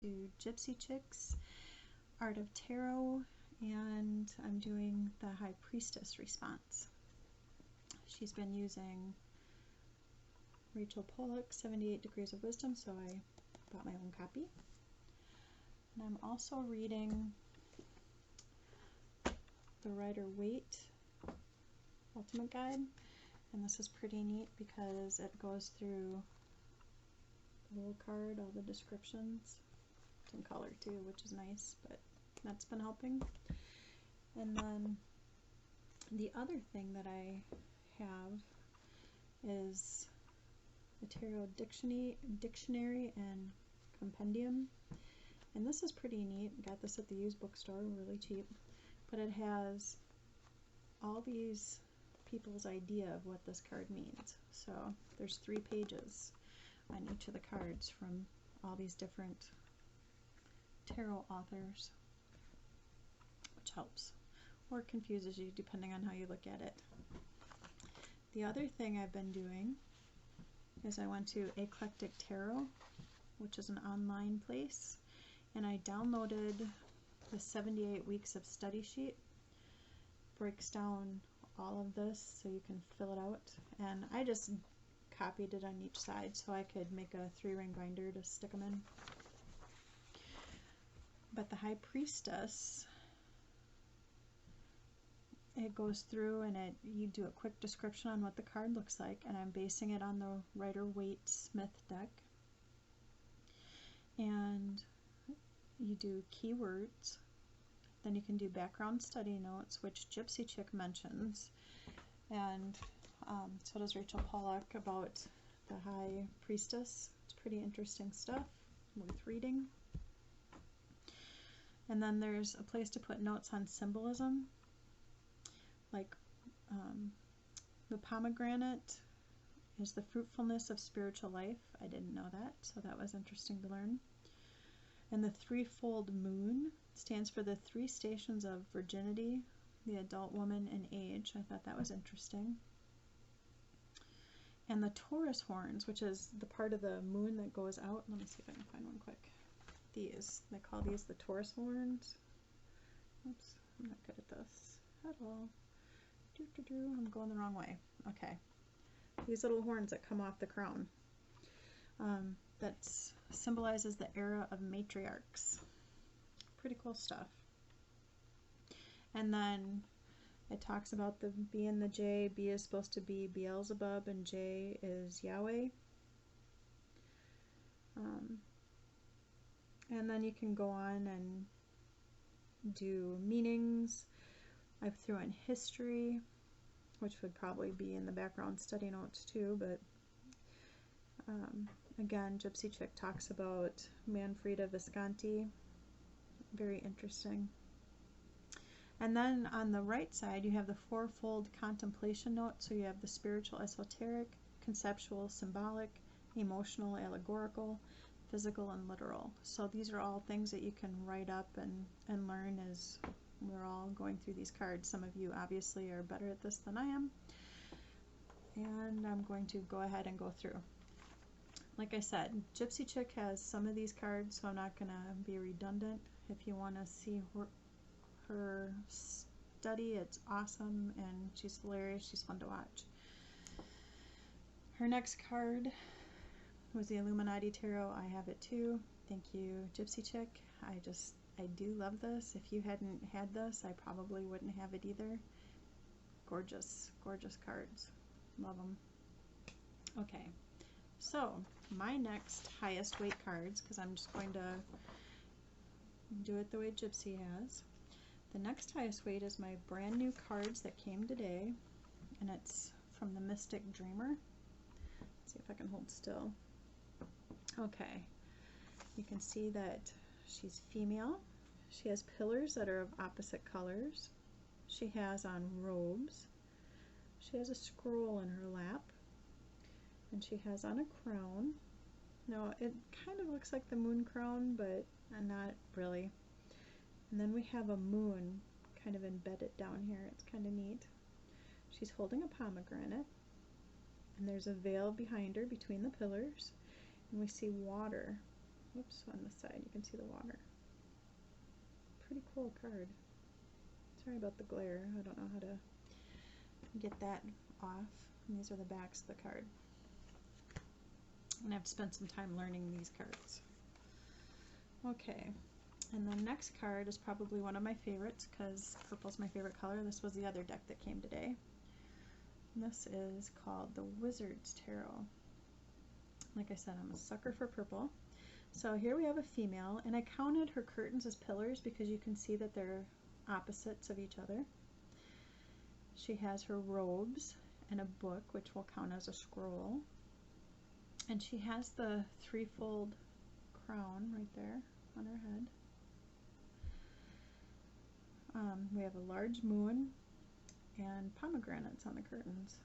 to Gypsy Chique's Art of Tarot, and I'm doing the High Priestess response. She's been using Rachel Pollack's 78 Degrees of Wisdom, so I bought my own copy. And I'm also reading the Rider-Waite Ultimate Guide, and this is pretty neat because it goes through the little card, all the descriptions. It's in color too, which is nice, but that's been helping. And then the other thing that I have is the Tarot Dictionary and Compendium. And this is pretty neat. Got this at the used bookstore, really cheap. But it has all these people's idea of what this card means. So there's 3 pages on each of the cards from all these different tarot authors, which helps or confuses you depending on how you look at it. The other thing I've been doing is I went to Eclectic Tarot, which is an online place, and I downloaded the 78 weeks of study sheet. Breaks down all of this so you can fill it out, and I just copied it on each side so I could make a 3-ring binder to stick them in. But the High Priestess, it goes through and you do a quick description on what the card looks like, and I'm basing it on the Rider-Waite Smith deck. And you do keywords, then you can do background study notes, which Gypsy Chique mentions, and so does Rachel Pollack about the High Priestess. It's pretty interesting stuff, worth reading. And then there's a place to put notes on symbolism, like the pomegranate is the fruitfulness of spiritual life. I didn't know that, so that was interesting to learn. And the threefold moon stands for the 3 stations of virginity, the adult woman, and age. I thought that was interesting. And the Taurus horns, which is the part of the moon that goes out. Let me see if I can find one quick. They call these the Taurus horns. Oops, I'm not good at this at all. I'm going the wrong way. Okay. These little horns that come off the crown. That symbolizes the era of matriarchs. Pretty cool stuff. And then it talks about the B and the J. B is supposed to be Beelzebub and J is Yahweh. And then you can go on and do meanings. I threw in history, which would probably be in the background study notes too, but again, Gypsy Chique talks about Manfreda Visconti. Very interesting. And then on the right side, you have the 4-fold contemplation note. So you have the spiritual, esoteric, conceptual, symbolic, emotional, allegorical, physical, and literal. So these are all things that you can write up and learn as we're all going through these cards. Some of you obviously are better at this than I am. And I'm going to go ahead and go through. Like I said, Gypsy Chique has some of these cards, so I'm not going to be redundant. If you want to see her study, it's awesome, and she's hilarious. She's fun to watch. Her next card was the Illuminati Tarot. I have it too. Thank you, Gypsy Chique. I do love this. If you hadn't had this, I probably wouldn't have it either. Gorgeous, gorgeous cards. Love them. Okay, so my next highest weight cards, because I'm just going to do it the way Gypsy has. The next highest weight is my brand new cards that came today, and it's from the Mystic Dreamer. Let's see if I can hold still. Okay, you can see that she's female. She has pillars that are of opposite colors. She has on robes. She has a scroll in her lap, and she has on a crown. Now it kind of looks like the moon crown, but not really. And then we have a moon kind of embedded down here. It's kind of neat. She's holding a pomegranate, and there's a veil behind her between the pillars, and we see water whoops, on the side you can see the water. Pretty cool card. Sorry about the glare. I don't know how to get that off. And these are the backs of the card. I'm gonna have to spend some time learning these cards. Okay, and the next card is probably one of my favorites because purple's my favorite color. This was the other deck that came today. And this is called the Wizard's Tarot. Like I said, I'm a sucker for purple. So here we have a female, and I counted her curtains as pillars because you can see that they're opposites of each other. She has her robes and a book, which will count as a scroll. And she has the threefold crown right there on her head. We have a large moon and pomegranates on the curtains.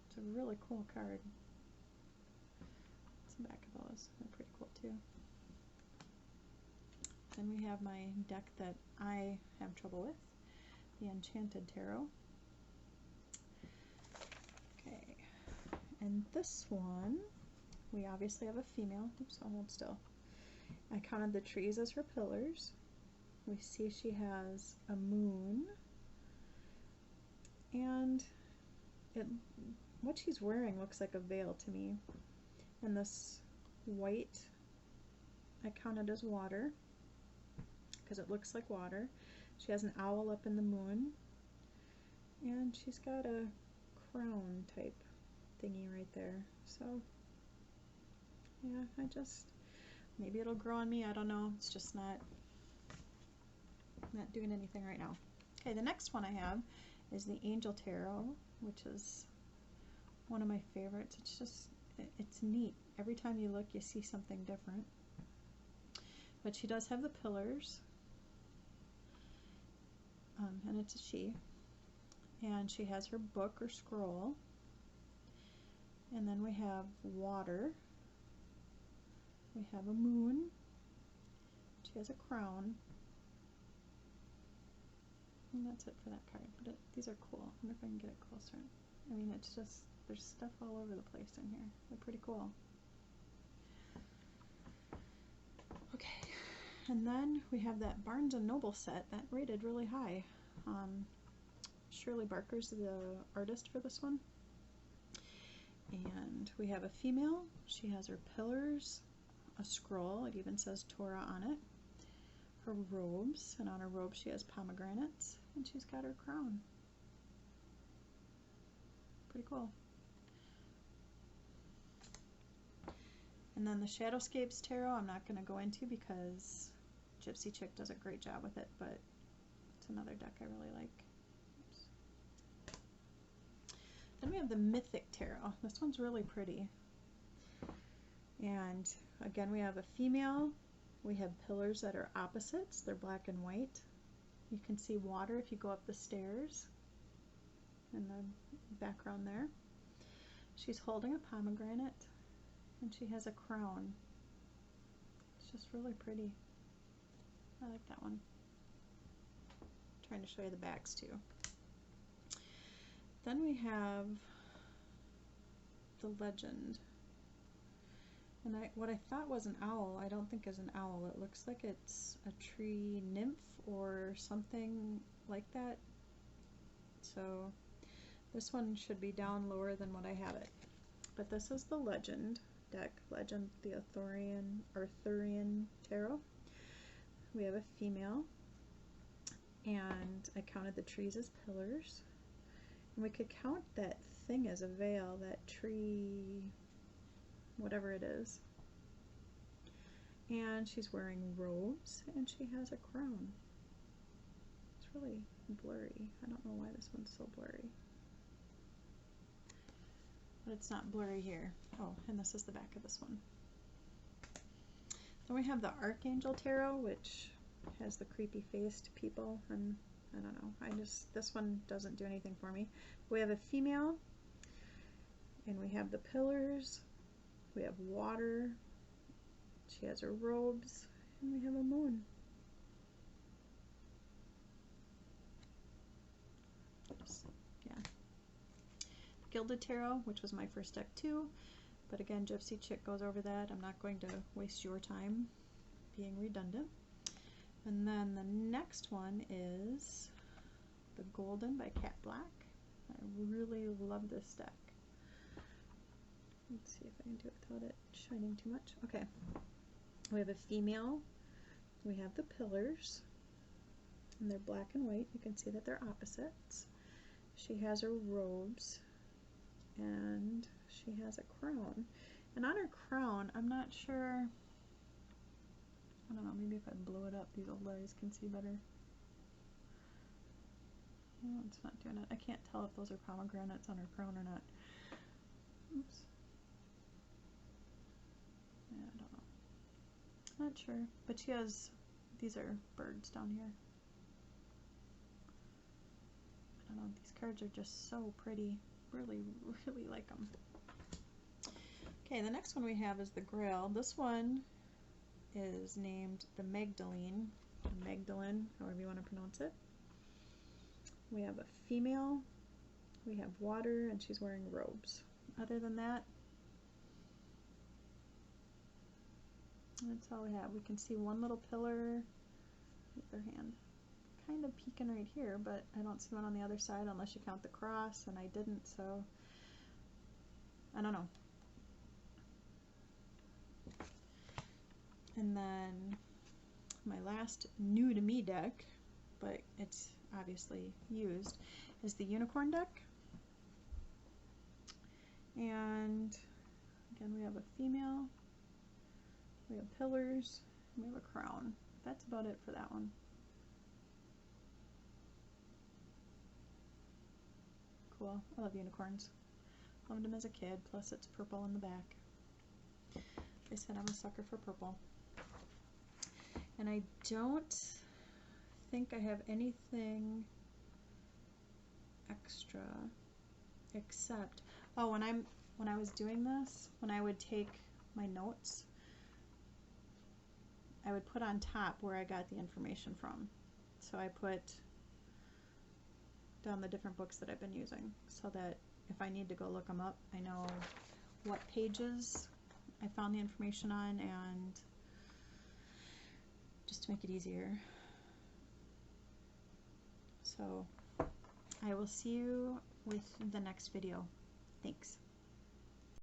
It's a really cool card. What's the back of those? They're pretty cool too. Then we have my deck that I have trouble with, the Enchanted Tarot. Okay, and this one, we obviously have a female. Oops, I'll hold still. I counted the trees as her pillars. We see she has a moon, and what she's wearing looks like a veil to me. And this white I counted as water because it looks like water. She has an owl up in the moon, and she's got a crown type thingy right there. So yeah, maybe it'll grow on me, I don't know. It's just not doing anything right now. Okay, the next one I have is the Angel Tarot, which is one of my favorites. It's neat. Every time you look, you see something different. But she does have the pillars, and it's a she. And she has her book or scroll. And then we have water. We have a moon. She has a crown. And that's it for that card. But these are cool. I wonder if I can get it closer. I mean, it's just, there's stuff all over the place in here. They're pretty cool. Okay, and then we have that Barnes & Noble set that rated really high. Shirley Barker's the artist for this one. And we have a female. She has her pillars, a scroll. It even says Torah on it. Her robes, and on her robe she has pomegranates, and she's got her crown. Pretty cool. And then the Shadowscapes Tarot I'm not going to go into because Gypsy Chique does a great job with it, but it's another deck I really like. Oops. Then we have the Mythic Tarot. This one's really pretty. And again, we have a female. We have pillars that are opposites. They're black and white. You can see water if you go up the stairs in the background there. She's holding a pomegranate, and she has a crown. It's just really pretty. I like that one. I'm trying to show you the backs too. Then we have the Legend. And what I thought was an owl, I don't think is an owl. It looks like it's a tree nymph or something like that. So this one should be down lower than what I have it. But this is the Legend deck, Legend, the Arthurian Tarot. We have a female, and I counted the trees as pillars. And we could count that thing as a veil, that tree, whatever it is. And she's wearing robes, and she has a crown. It's really blurry. I don't know why this one's so blurry. But it's not blurry here. Oh, and this is the back of this one. Then we have the Archangel Tarot, which has the creepy faced people, and I don't know, this one doesn't do anything for me. We have a female, and we have the pillars, we have water, she has her robes, and we have a moon. Oops. Yeah. Gilded Tarot, which was my first deck too. But again, Gypsy Chique goes over that. I'm not going to waste your time being redundant. And then the next one is the Golden by Cat Black. I really love this deck. Let's see if I can do it without it shining too much. Okay. We have a female. We have the pillars. And they're black and white. You can see that they're opposites. She has her robes. And she has a crown. And on her crown, I'm not sure. I don't know, maybe if I blow it up, these old eyes can see better. No, it's not doing it. I can't tell if those are pomegranates on her crown or not. Oops. Yeah, I don't know. Not sure. But she has, these are birds down here. I don't know, these cards are just so pretty. Really, really like them. Okay, the next one we have is the Grail. This one is named the Magdalene, Magdalene, however you want to pronounce it. We have a female, we have water, and she's wearing robes. Other than that, that's all we have. We can see one little pillar, other hand, kind of peeking right here, but I don't see one on the other side unless you count the cross, and I didn't, so I don't know. And then my last new to me deck, but it's obviously used, is the Unicorn deck. And again, we have a female, we have pillars, and we have a crown. That's about it for that one. Cool. I love unicorns. Loved them as a kid, plus it's purple in the back. Like I said, I'm a sucker for purple. And I don't think I have anything extra except, oh, when I was doing this, when I would take my notes, I would put on top where I got the information from. So I put down the different books that I've been using so that if I need to go look them up, I know what pages I found the information on, and just to make it easier. So I will see you with the next video. Thanks.